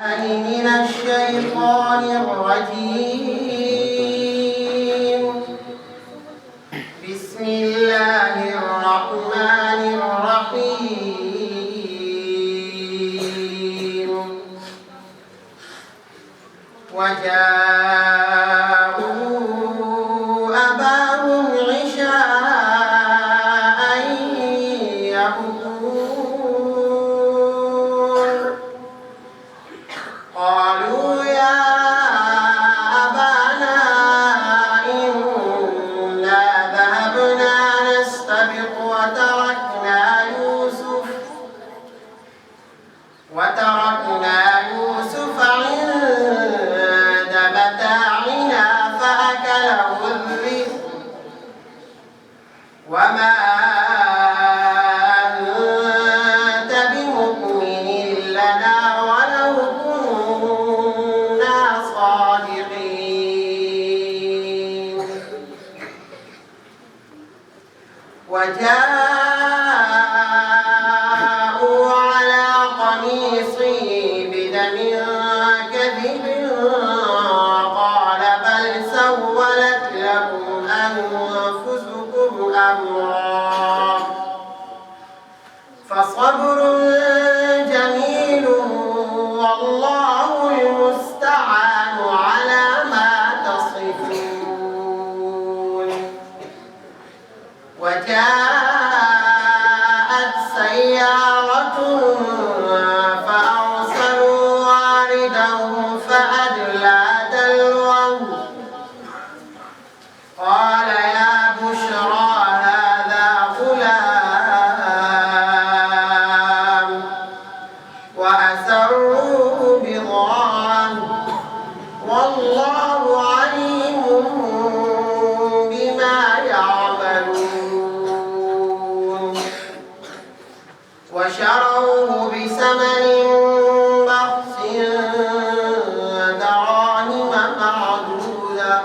من الشيطان الرجيم. بسم الله الرحمن الرحيم. وجاءوا أباهم عشاء يبكون. قالوا يا أبانا إنا ذهبنا نستبق وتركنا يوسف عند متاعنا فأكله الذئب وما أنت بمؤمن لنا ولو كنا صادقين. وجاءوا على قميصه بدم كذب قال بل سولت لكم أنفسكم أمرا فصبر جميل والله المستعان على ما تصفون. وجاءت سيارة فأرسلوا واردهم فأدلى دلوه قال يا بشرى هذا غلام وأسروه بضاعة والله عليم بما يعملون. وشروه بثمن بخس دراهم معدودة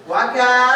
وكان